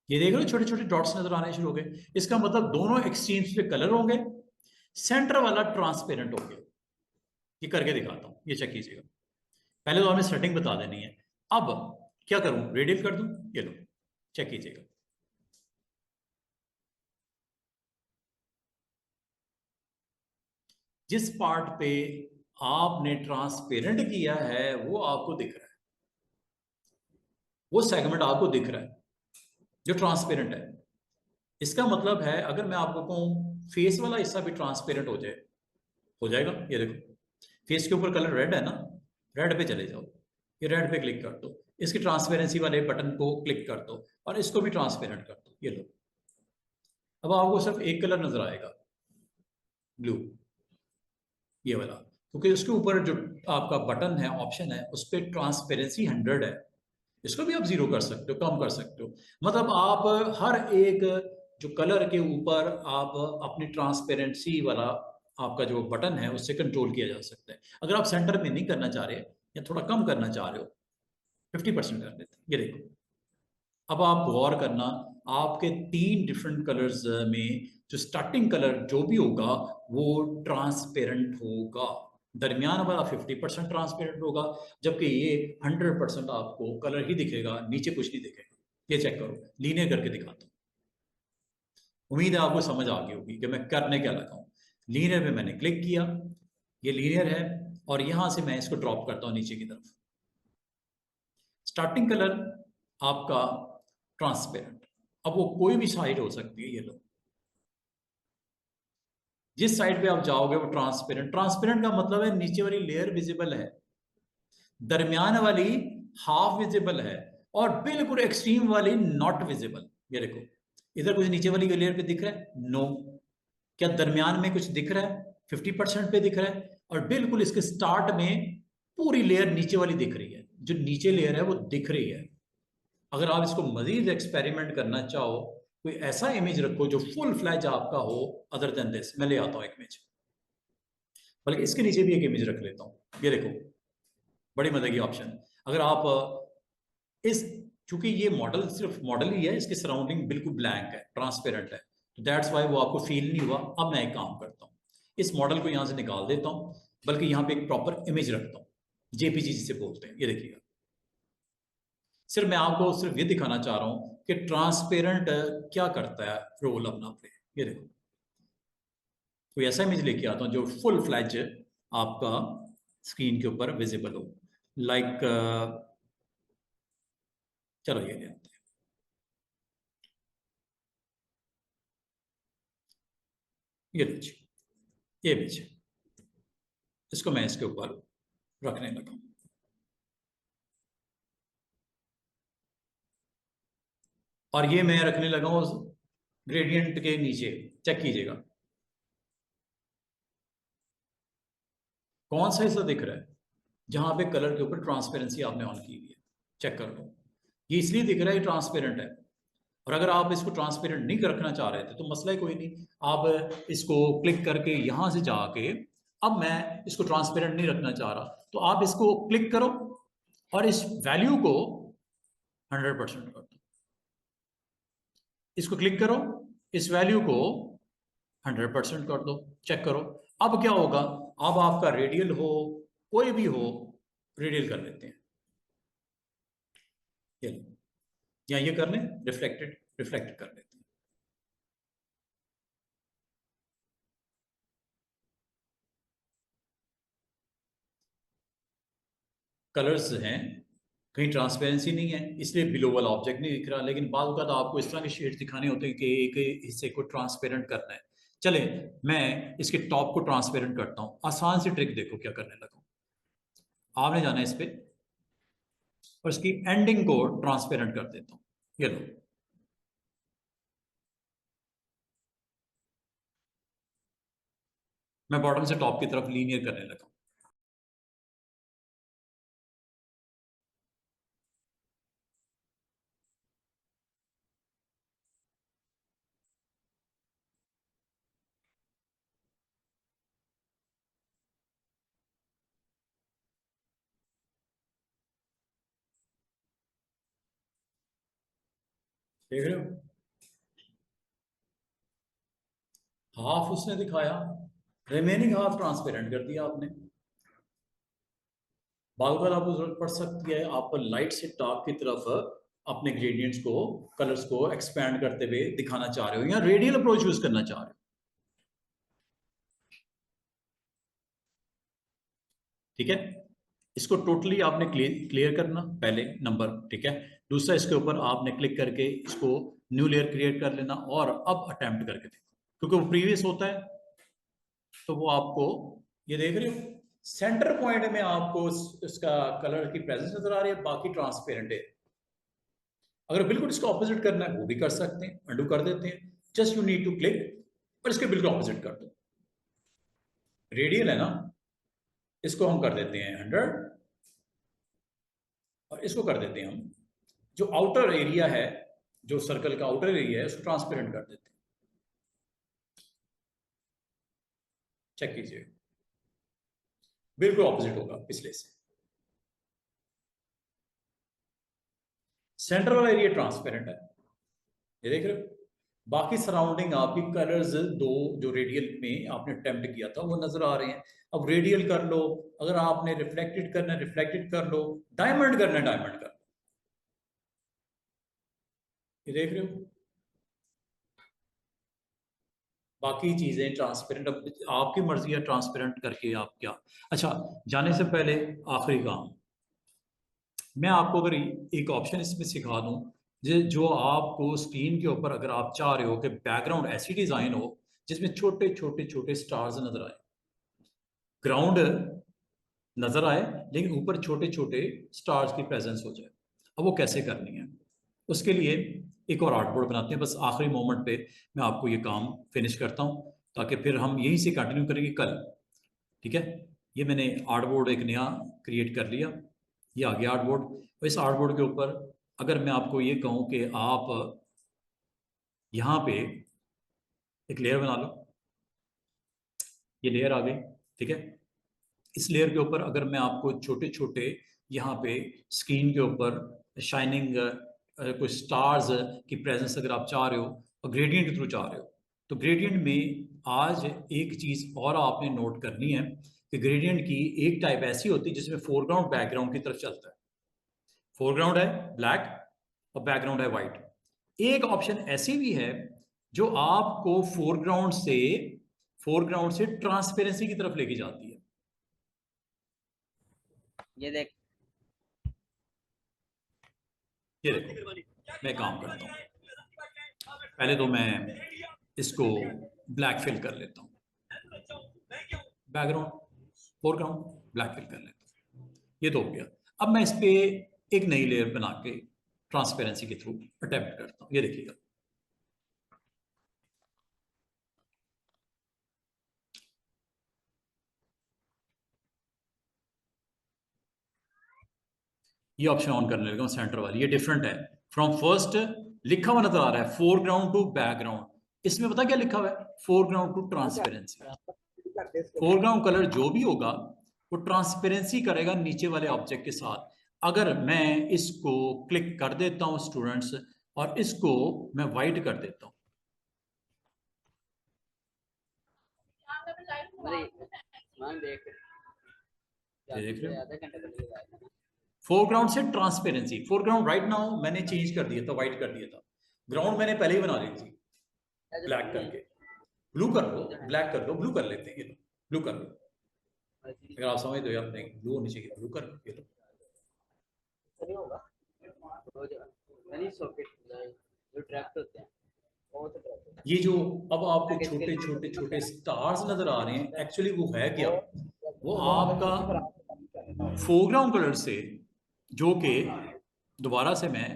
ये देख रहे हो छोटे छोटे डॉट्स नजर आने शुरू हो गए। इसका मतलब दोनों एक्सट्रीम्स पे कलर होंगे, सेंटर वाला ट्रांसपेरेंट हो गया। ये करके दिखाता हूं, ये चेक कीजिएगा। पहले तो हमें सेटिंग बता देनी है। अब क्या करूं, रेडियल कर दूं, ये लो चेक कीजिएगा। जिस पार्ट पे आपने ट्रांसपेरेंट किया है वो आपको दिख रहा है, वो सेगमेंट आपको दिख रहा है जो ट्रांसपेरेंट है। इसका मतलब है अगर मैं आपको कहूं फेस वाला हिस्सा भी ट्रांसपेरेंट हो जाए, हो जाएगा। ये देखो, फेस के ऊपर कलर रेड है ना, रेड पे चले जाओ, ये रेड पे क्लिक कर दो, इसकी ट्रांसपेरेंसी वाले बटन को क्लिक कर दो और इसको भी ट्रांसपेरेंट कर दो। ये लो, अब आपको सिर्फ एक कलर नजर आएगा, ब्लू, ये वाला, क्योंकि उसके ऊपर जो आपका बटन है, ऑप्शन है, उस पर ट्रांसपेरेंसी 100 है। इसको भी आप 0 कर सकते हो, कम कर सकते हो। मतलब आप हर एक जो कलर के ऊपर आप अपनी ट्रांसपेरेंसी वाला आपका जो बटन है उससे कंट्रोल किया जा सकता है। अगर आप सेंटर में नहीं करना चाह रहे या थोड़ा कम करना चाह रहे हो, 50% कर देते हैं। ये देखो, अब आप गौर करना, आपके 3 डिफरेंट कलर्स में जो स्टार्टिंग कलर जो भी होगा वो ट्रांसपेरेंट होगा। दरमियान वाला 50% ट्रांसपेरेंट होगा, जबकि ये 100% आपको कलर ही दिखेगा, नीचे कुछ नहीं दिखेगा। ये चेक करो, लीनियर करके दिखाता हूँ। उम्मीद है आपको समझ आ गई होगी कि मैं करने क्या लगा हूँ। लीनियर पे मैंने क्लिक किया, ये लीनियर है, और यहां से मैं इसको ड्रॉप करता हूँ नीचे की तरफ। स्टार्टिंग कलर आपका ट्रांसपेरेंट, अब वो कोई भी साइड हो सकती है। ये लो, जिस साइड पे आप जाओगे वो ट्रांसपेरेंट। ट्रांसपेरेंट का मतलब है नीचे वाली लेयर विजिबल है, दरमियान वाली हाफ विजिबल है, और बिल्कुल एक्सट्रीम वाली नॉट विजिबल। ये देखो, इधर कुछ नीचे वाली लेयर पे दिख रहा है? नो। क्या दरमियान में कुछ दिख रहा है? 50% पे दिख रहा है। और बिल्कुल इसके स्टार्ट में पूरी लेयर नीचे वाली दिख रही है, जो नीचे लेयर है वो दिख रही है। अगर आप इसको मजीद एक्सपेरिमेंट करना चाहो, कोई ऐसा इमेज रखो जो फुल फ्लैज आपका हो, अदर देन दिस, मैं ले आता हूं एक इमेज, बल्कि इसके नीचे भी एक इमेज रख लेता हूं। ये देखो, बड़ी मजे की ऑप्शन। अगर आप इस, चूंकि ये मॉडल सिर्फ मॉडल ही है, इसके सराउंडिंग बिल्कुल ब्लैंक है, ट्रांसपेरेंट है, तो दैट्स वाई वो आपको फील नहीं हुआ। अब मैं एक काम करता हूँ, इस मॉडल को यहां से निकाल देता हूं, बल्कि यहां पे एक प्रॉपर इमेज रखता हूं, जेपीजी जिसे बोलते हैं। ये देखिएगा, सिर्फ मैं आपको सिर्फ ये दिखाना चाह रहा हूं कि ट्रांसपेरेंट क्या करता है, रोल अपना प्ले। ये देखो, कोई ऐसा इमेज लेके आता हूं जो फुल फ्लैज आपका स्क्रीन के ऊपर विजिबल हो, लाइक चलो ये ले आते हैं। ये लीजिए, ये इमेज, इसको मैं इसके ऊपर रखने लगा। और ये मैं रखने लगा हूं ग्रेडियंट के नीचे। चेक कीजिएगा, कौन सा हिस्सा दिख रहा है जहां पे कलर के ऊपर ट्रांसपेरेंसी आपने ऑन की हुई है। चेक कर लो, ये इसलिए दिख रहा है ट्रांसपेरेंट है। और अगर आप इसको ट्रांसपेरेंट नहीं रखना चाह रहे थे तो मसला ही कोई नहीं, आप इसको क्लिक करके यहां से जाके, अब मैं इसको ट्रांसपेरेंट नहीं रखना चाह रहा, तो आप इसको क्लिक करो और इस वैल्यू को 100% कर दो। इसको क्लिक करो, इस वैल्यू को 100% कर दो, चेक करो। अब क्या होगा, अब आपका रेडियल हो, कोई भी हो, रेडियल कर लेते हैं। ये लो, या ये कर लें रिफ्लेक्टेड, रिफ्लेक्ट कर लेते हैं। कलर्स हैं, कहीं ट्रांसपेरेंसी नहीं है, इसलिए बिलो वाला ऑब्जेक्ट नहीं दिख रहा, लेकिन बाद तो आपको इस तरह के शेड्स दिखाने होते हैं कि एक हिस्से को ट्रांसपेरेंट करना है। चले, मैं इसके टॉप को ट्रांसपेरेंट करता हूँ। आसान सी ट्रिक देखो क्या करने लगा हूँ। आपने जाना है इस पे और इसकी एंडिंग को ट्रांसपेरेंट कर देता हूं। ये लो, मैं बॉटम से टॉप की तरफ लीनियर करने लगा। देख रहे हो, हाफ उसने दिखाया, रिमेनिंग हाफ ट्रांसपेरेंट कर दिया आपने। बार बार आपको जरूरत पड़ सकती है, आप लाइट से डार्क की तरफ अपने ग्रेडियंट्स को, कलर्स को एक्सपैंड करते हुए दिखाना चाह रहे हो या रेडियल अप्रोच यूज करना चाह रहे हो। ठीक है, इसको टोटली आपने क्लियर करना पहले नंबर। ठीक है, दूसरा इसके ऊपर आपने क्लिक करके इसको न्यू लेयर क्रिएट कर लेना और अब अटेम्प्ट करके देखो, क्योंकि वो प्रीवियस होता है तो वो आपको, ये देख रहे हो सेंटर पॉइंट में आपको इसका कलर की प्रेजेंस नजर आ रही है, बाकी ट्रांसपेरेंट है। अगर बिल्कुल इसको ऑपोजिट करना है वो भी कर सकते हैं, अंडू कर देते हैं, just you need to click और इसके बिल्कुल ऑपोजिट कर दो। रेडियल है ना, इसको हम कर देते हैं 100 और इसको कर देते हैं हम, जो आउटर एरिया है, जो सर्कल का आउटर एरिया है उसको ट्रांसपेरेंट कर देते हैं। चेक कीजिए, बिल्कुल ऑपोजिट होगा पिछले से। सेंटर वाला एरिया ट्रांसपेरेंट है, ये देख रहे हो। बाकी सराउंडिंग आपकी कलर्स दो जो रेडियल में आपने अटेम्प्ट किया था वो नजर आ रहे हैं। अब रेडियल कर लो, अगर आपने रिफ्लेक्टेड करना है रिफ्लेक्टेड कर लो, डायमंड करना है डायमंड कर लो। ये देख रहे हो, बाकी चीजें ट्रांसपेरेंट, अब आपकी मर्जी है ट्रांसपेरेंट करके आप क्या। अच्छा, जाने से पहले आखिरी काम, मैं आपको अगर एक ऑप्शन इसमें सिखा दूं, जो आपको स्क्रीन के ऊपर अगर आप चाह रहे हो कि बैकग्राउंड ऐसी डिजाइन हो जिसमें छोटे छोटे छोटे स्टार्स नजर आए, ग्राउंड नजर आए लेकिन ऊपर छोटे छोटे स्टार्स की प्रेजेंस हो जाए। अब वो कैसे करनी है, उसके लिए एक और आर्टबोर्ड बनाते हैं, बस आखिरी मोमेंट पे मैं आपको ये काम फिनिश करता हूँ ताकि फिर हम यहीं से कंटिन्यू करेंगे कल। ठीक है, ये मैंने आर्टबोर्ड एक नया क्रिएट कर लिया, ये आ गया आर्टबोर्ड। और इस आर्टबोर्ड के ऊपर अगर मैं आपको ये कहूँ कि आप यहाँ पे एक लेयर बना लो, ये लेयर आ गई। ठीक है, इस लेयर के ऊपर अगर मैं आपको छोटे छोटे यहाँ पे स्क्रीन के ऊपर शाइनिंग कुछ स्टार्स की प्रेजेंस अगर आप चाह रहे हो और ग्रेडियंट के थ्रू चाह रहे हो, तो ग्रेडियंट में आज एक चीज और आपने नोट करनी है कि ग्रेडियंट की एक टाइप ऐसी होती है जिसमें फोरग्राउंड बैकग्राउंड की तरफ चलता है। फोरग्राउंड है ब्लैक और बैकग्राउंड है व्हाइट। एक ऑप्शन ऐसी भी है जो आपको फोरग्राउंड से ट्रांसपेरेंसी की तरफ लेके जाती है। ये देख, ये देखो, मैं काम करता हूँ, पहले तो मैं इसको ब्लैक फिल कर लेता हूँ, बैकग्राउंड फोरग्राउंड ब्लैक फिल कर लेता हूँ, ये तो हो गया। अब मैं इस पे एक नई लेयर बना के ट्रांसपेरेंसी के थ्रू अटेम्प्ट करता हूँ, ये देखिएगा। ये ऑप्शन ऑन करने लगा हूँ, सेंटर वाली, ये डिफरेंट है फ्रॉम फर्स्ट। लिखा हुआ नजर आ रहा है फोरग्राउंड टू बैकग्राउंड, इसमें पता क्या लिखा हुआ है, foreground to transparency. Foreground colour जो भी होगा वो ट्रांसपेरेंसी करेगा नीचे वाले ऑब्जेक्ट के साथ। अगर मैं इसको क्लिक कर देता हूं स्टूडेंट्स और इसको मैं व्हाइट कर देता हूं, देख रहे हो, फोरग्राउंड से ट्रांसपेरेंसी। फोरग्राउंड राइट नाउ मैंने चेंज कर दिया था, व्हाइट कर दिया था। ग्राउंड मैंने पहले ही बना ली थी ब्लैक करके। ब्लू कर लो, ब्लैक कर लो, ब्लू कर लेते हैं, ये लो ब्लू कर लो। अगर आप समझ दो यार, नहीं ब्लू होनी चाहिए, ब्लू कर लो, ये लो। ये जो अब आपको छोटे छोटे छोटे स्टार्स नजर आ रहे हैं, एक्चुअली वो है क्या, वो आपका फोरग्राउंड कलर से, जो कि दोबारा से मैं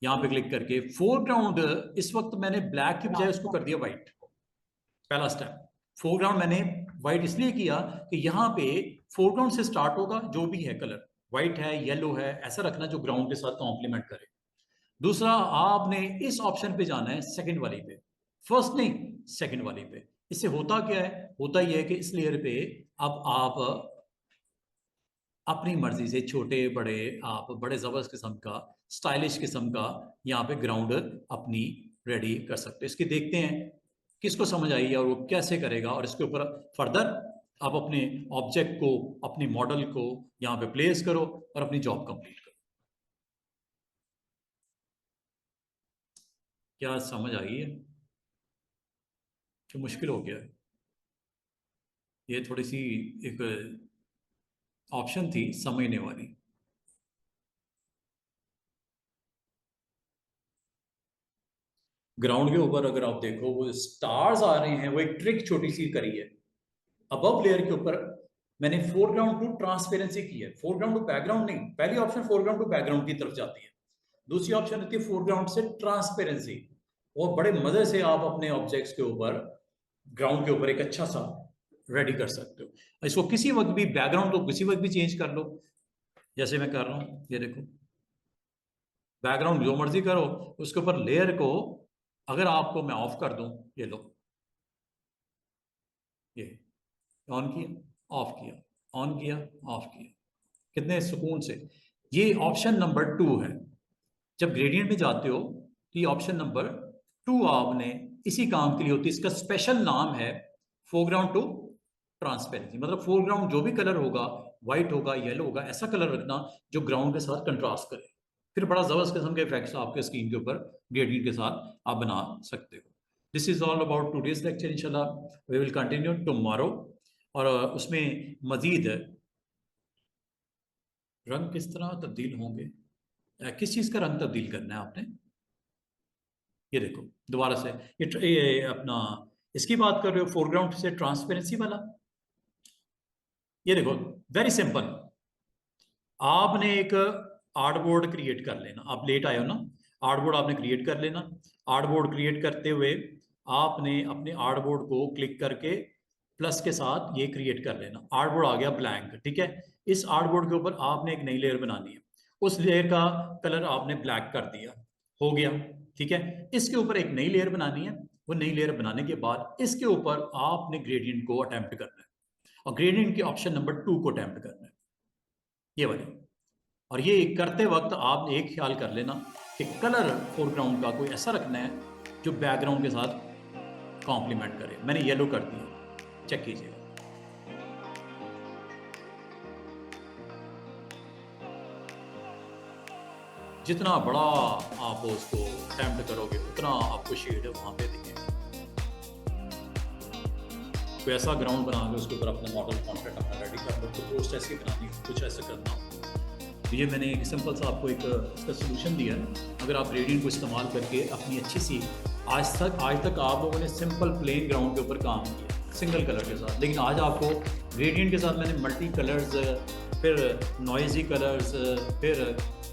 यहां पे क्लिक करके फोरग्राउंड, इस वक्त मैंने ब्लैक की बजाय उसको कर दिया व्हाइट। पहला स्टेप, फोरग्राउंड मैंने व्हाइट इसलिए किया कि यहाँ पे फोरग्राउंड से स्टार्ट होगा जो भी है कलर, व्हाइट है, येलो है, ऐसा रखना जो ग्राउंड के साथ कॉम्प्लीमेंट करे। दूसरा, आपने इस ऑप्शन पे जाना है सेकंड वाली पे, फर्स्ट नहीं सेकंड वाली पे। इससे होता क्या है, होता यह है कि इस लेयर पे अब आप अपनी मर्जी से छोटे बड़े, आप बड़े जबरदस्त किस्म का, स्टाइलिश किस्म का यहाँ पे ग्राउंड अपनी रेडी कर सकते हैं। इसके देखते हैं किसको समझ आई है और वो कैसे करेगा, और इसके ऊपर फर्दर आप अपने ऑब्जेक्ट को, अपनी मॉडल को यहाँ पे प्लेस करो और अपनी जॉब कंप्लीट करो। क्या समझ आई है कि मुश्किल हो गया है? ये थोड़ी सी एक ऑप्शन थी समझने वाली। ग्राउंड के ऊपर अगर आप देखो वो स्टार्स आ रहे हैं, वो एक ट्रिक छोटी सी करी है। अबव लेयर के ऊपर मैंने फोरग्राउंड टू ट्रांसपेरेंसी की है, फोरग्राउंड टू बैकग्राउंड नहीं। पहली ऑप्शन फोरग्राउंड टू बैकग्राउंड की तरफ जाती है, दूसरी ऑप्शन होती है फोरग्राउंड से ट्रांसपेरेंसी। और बड़े मजे से आप अपने ऑब्जेक्ट्स के ऊपर, ग्राउंड के ऊपर एक अच्छा सा रेडी कर सकते हो। इसको किसी वक्त भी, बैकग्राउंड को किसी वक्त भी चेंज कर लो, जैसे मैं कर रहा हूं, ये देखो बैकग्राउंड जो मर्जी करो। उसके ऊपर लेयर को अगर आपको मैं ऑफ कर दूं, ये लो, ये ऑन किया, ऑफ किया, ऑन किया, ऑफ किया, कितने सुकून से। ये ऑप्शन नंबर 2 है। जब ग्रेडियंट में जाते हो तो ये ऑप्शन नंबर 2 आपने इसी काम के लिए होती है। इसका स्पेशल नाम है फोरग्राउंड टू ट्रांसपेरेंसी। मतलब फोरग्राउंड जो भी कलर होगा, व्हाइट होगा, येलो होगा, ऐसा कलर रखना जो ग्राउंड के साथ कंट्रास्ट करे। फिर बड़ा जबरदस्त किस्म के इफेक्ट्स आपके स्क्रीन के ऊपर ग्रेडियंट के साथ आप बना सकते हो। This is all about today's lecture. इंशाल्लाह वी विल कंटिन्यू टुमारो। और उसमें मजीद रंग किस तरह तब्दील होंगे, किस चीज का रंग तब्दील करना है आपने, ये देखो दोबारा से। ये अपना इसकी बात कर रहे हो, फोरग्राउंड से ट्रांसपेरेंसी वाला। ये देखो वेरी सिंपल, आपने एक आर्टबोर्ड क्रिएट कर लेना। आप लेट आए हो ना, आर्टबोर्ड आपने क्रिएट कर लेना। आर्टबोर्ड क्रिएट करते हुए आपने अपने आर्टबोर्ड को क्लिक करके प्लस के साथ ये क्रिएट कर लेना। आर्टबोर्ड आ गया ब्लैंक, ठीक है। इस आर्टबोर्ड के ऊपर आपने एक नई लेयर बनानी है, उस लेयर का कलर आपने ब्लैक कर दिया, हो गया, ठीक है। इसके ऊपर एक नई लेयर बनानी है। वो नई लेयर बनाने के बाद इसके ऊपर आपने ग्रेडियंट को अटेम्प्ट करना है, और ग्रेडियंट के ऑप्शन नंबर 2 को अटेम्प्ट करना है, ये वाली। और ये करते वक्त आपने एक ख्याल कर लेना कि कलर फोरग्राउंड का कोई ऐसा रखना है जो बैकग्राउंड के साथ कॉम्प्लीमेंट करे। मैंने येलो कर दिया, चेक कीजिएगा। जितना बड़ा आप उसको अटेम्प्ट करोगे उतना आपको शेड वहां पे दिखेगा। कोई ऐसा ग्राउंड बना के उसके ऊपर अपना मॉडल कॉन्टेंट अपना रेडी कर लो, तो पोस्ट ऐसी बनानी हो, कुछ ऐसा करना हो। तो ये मैंने एक सिंपल सा आपको एक इसका सोल्यूशन दिया है। अगर आप ग्रेडियंट को इस्तेमाल करके अपनी अच्छी सी, आज तक आप लोगों ने सिंपल प्लेन ग्राउंड के ऊपर काम किया सिंगल कलर के साथ, लेकिन आज आपको ग्रेडियंट के साथ मैंने मल्टी कलर्स, फिर नॉइजी कलर्स, फिर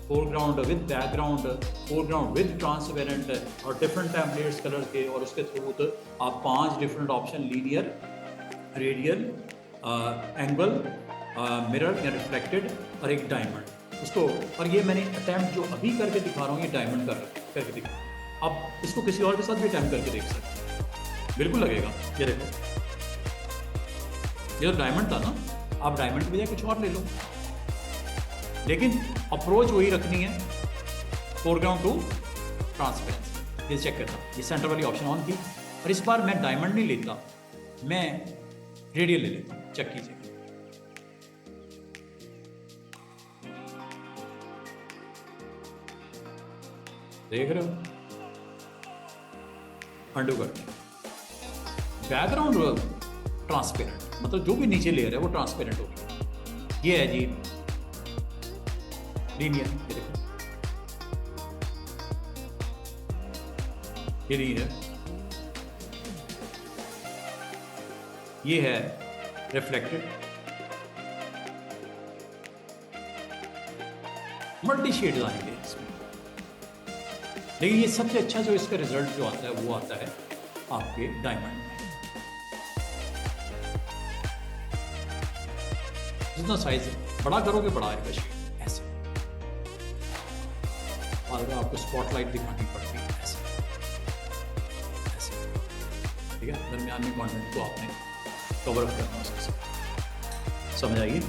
foreground with background, foreground with transparent, और डिफरेंट टेम्पलेट्स कलर के, और उसके थ्रू आप 5 different option, linear, radial, angle, mirror या रिफ्लेक्टेड, और एक डायमंड उसको। और ये मैंने अटैम्प्ट जो अभी करके दिखा रहा हूँ, ये डायमंड करके दिखा। अब इसको किसी और के साथ भी अटैम्प्ट करके देख सकते हैं, बिल्कुल लगेगा। ये देखो, ये तो डायमंड था ना, आप डायमंड की बजाय कुछ और ले लो, लेकिन अप्रोच वही रखनी है, फोरग्राउंड टू ट्रांसपेरेंसी। ये चेक करना, ये सेंटर वाली ऑप्शन ऑन की, और इस बार मैं डायमंड नहीं लेता, मैं रेडियल ले लेता हूं। चेक कीजिए, देख रहे हो, अंडू कर। बैकग्राउंड ट्रांसपेरेंट, मतलब जो भी नीचे लेयर है वो ट्रांसपेरेंट होगी। ये है जी लीनियर, ये देखो, ये लीनियर, ये है रिफ्लेक्टेड, मल्टी शेड्स आएंगे इसमें। लेकिन ये सबसे अच्छा जो इसका रिजल्ट जो आता है वो आता है आपके डायमंड में। जितना साइज बड़ा करोगे बड़ा आएगा शेड ऐसे। और अगर आपको स्पॉटलाइट दिखानी पड़ती है ऐसे ऐसे, ठीक है, दरमियान में कंटेंट को आपने कवर अप करना उसके साथ। समझ आइए,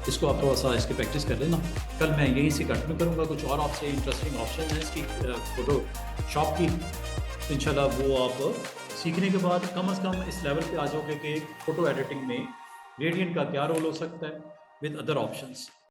इसको आप थोड़ा सा इसकी प्रैक्टिस कर लेना। कल मैं यहीं से कंटिन्यू करूँगा, कुछ और आपसे इंटरेस्टिंग ऑप्शन है इसकी फ़ोटो शॉप की, तो इंशाल्लाह वो आप सीखने के बाद कम से कम इस लेवल पे आ जाओगे कि फ़ोटो एडिटिंग में ग्रेडियंट का क्या रोल हो सकता है विद अदर ऑप्शंस।